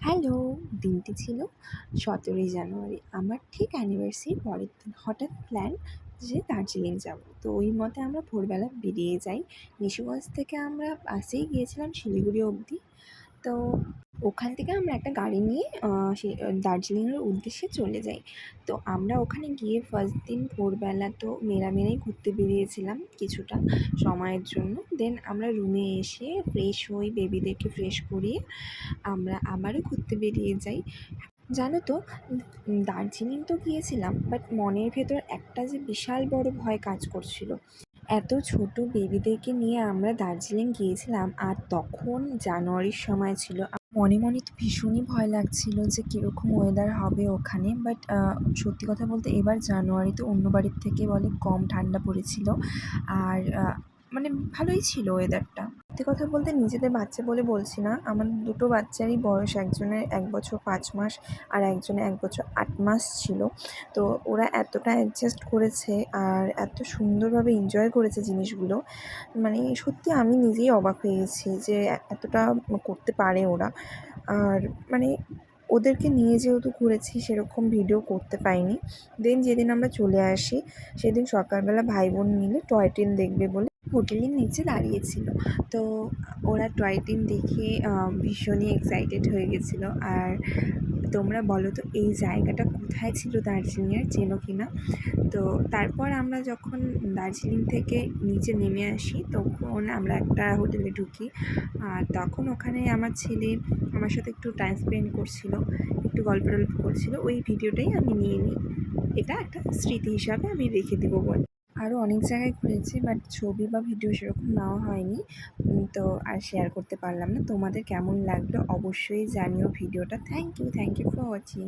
Hello! দিনটি ছিল ১৭ই জানুয়ারি। আমার ঠিক অ্যানিভার্সারির পরের দিন হঠাৎ প্ল্যান যে দার্জিলিং যাব। তো ওই মতে আমরা ভোরবেলা বেরিয়ে যাই। নিশিগঞ্জ থেকে আমরা বাসেই গিয়েছিলাম শিলিগুড়ি অবধি। তো ওখান থেকে আমরা একটা গাড়ি নিয়ে দার্জিলিংয়ের উদ্দেশ্যে চলে যাই। তো আমরা ওখানে গিয়ে ফার্স্ট দিন ভোরবেলা তো মেরামেরেই ঘুরতে বেরিয়েছিলাম কিছুটা সময়ের জন্য। দেন আমরা রুমে এসে ফ্রেশ হই, বেবিদেরকে ফ্রেশ করিয়ে আমরা আবারও ঘুরতে বেরিয়ে যাই। জানো তো, দার্জিলিং তো গিয়েছিলাম, বাট মনের ভেতর একটা যে বিশাল বড় ভয় কাজ করছিল। এত ছোট বেবিদেরকে নিয়ে আমরা দার্জিলিং গিয়েছিলাম, আর তখন জানুয়ারির সময় ছিল। মনে মনে তো ভীষণই ভয় লাগছিল যে কীরকম ওয়েদার হবে ওখানে। বাট সত্যি কথা বলতে এবার জানুয়ারিতে অন্য বাড়ির থেকে বলে কম ঠান্ডা পড়েছিল। আর মানে ভালোই ছিল ওয়েদারটা। সত্যি কথা বলতে নিজেদের বাচ্চা বলে বলছি না, আমার দুটো বাচ্চারই বয়স, একজনের ১ বছর ৫ মাস আর একজনের ১ বছর ৮ মাস ছিল। তো ওরা এতটা অ্যাডজাস্ট করেছে আর এত সুন্দরভাবে এনজয় করেছে জিনিসগুলো, মানে সত্যি আমি নিজেই অবাক হয়ে গেছি যে এতটা করতে পারে ওরা। আর মানে ওদেরকে নিয়ে যেহেতু ঘুরেছি সেরকম ভিডিও করতে পাইনি। দেন যেদিন আমরা চলে আসি সেদিন সকালবেলা ভাই বোন মিলে টয় ট্রেন দেখবে বলে হোটেলের নিচে দাঁড়িয়েছিল। তো ওরা টয় ট্রেন দেখে ভীষণই এক্সাইটেড হয়ে গেছিলো। আর তোমরা বলো তো এই জায়গাটা কোথায় ছিল দার্জিলিংয়ের, চেনো কি না? তো তারপর আমরা যখন দার্জিলিং থেকে নিচে নেমে আসি তখন আমরা একটা হোটেলে ঢুকি। আর তখন ওখানে আমার ছেলে আমার সাথে একটু টাইম স্পেন্ড করছিল, একটু গল্প টল্প করছিল। ওই ভিডিওটাই আমি নিয়ে নিই। এটা একটা স্মৃতি হিসাবে আমি রেখে দেবো বলে। আরও অনেক জায়গায় ঘুরেছি, বাট ছবি বা ভিডিও সেরকম নেওয়া হয়নি। তো আর শেয়ার করতে পারলাম না। তোমাদের কেমন লাগলো অবশ্যই জানিও ভিডিওটা। Thank you for watching.